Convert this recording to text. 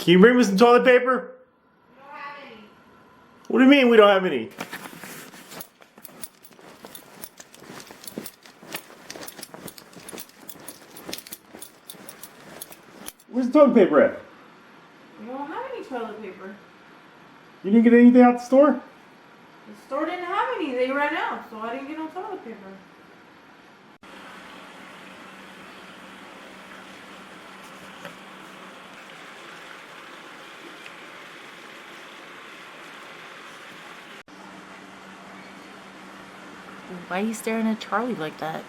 Can you bring me some toilet paper? We don't have any. What do you mean we don't have any? Where's the toilet paper at? We don't have any toilet paper. You didn't get anything out the store? The store didn't have any. They ran out, so I didn't get no toilet paper. Why are you staring at Charlie like that?